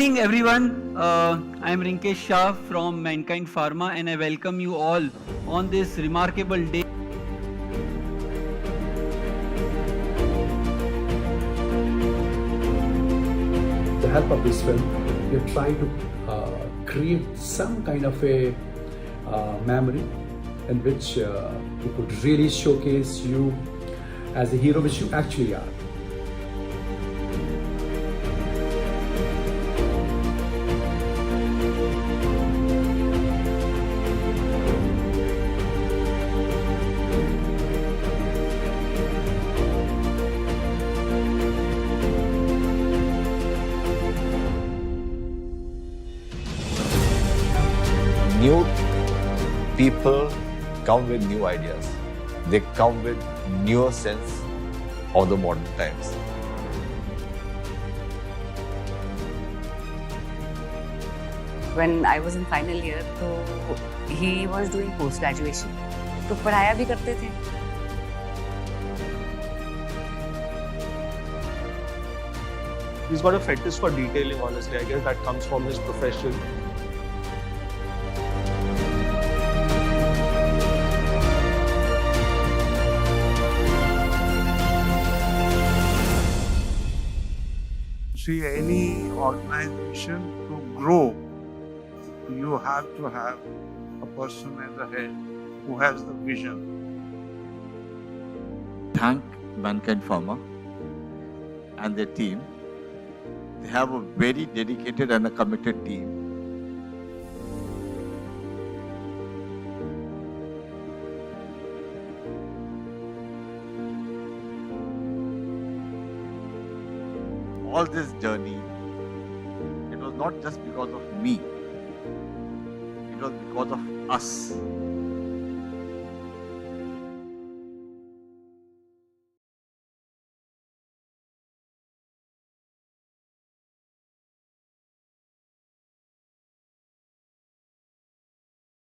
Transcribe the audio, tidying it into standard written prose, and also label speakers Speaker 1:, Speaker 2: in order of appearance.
Speaker 1: evening, everyone. I am Rinkesh Shah from Mankind Pharma, and I welcome you all on this remarkable day.
Speaker 2: With the help of this film, we're trying to create some kind of a memory in which you could really showcase you as a hero, which you actually are.
Speaker 3: New people come with new ideas. They come with newer sense of the modern times.
Speaker 4: When I was in final year, तो he was doing post graduation. तो पढ़ाया भी करते थे.
Speaker 5: He's got a fetish for detailing, honestly. I guess that comes from his profession.
Speaker 6: See, any organization to grow, you have to have a person at the head who has the vision.
Speaker 7: Thank Mankind Pharma and their team. They have a very dedicated and a committed team. All this journey, it was not just because of me. It was because of us.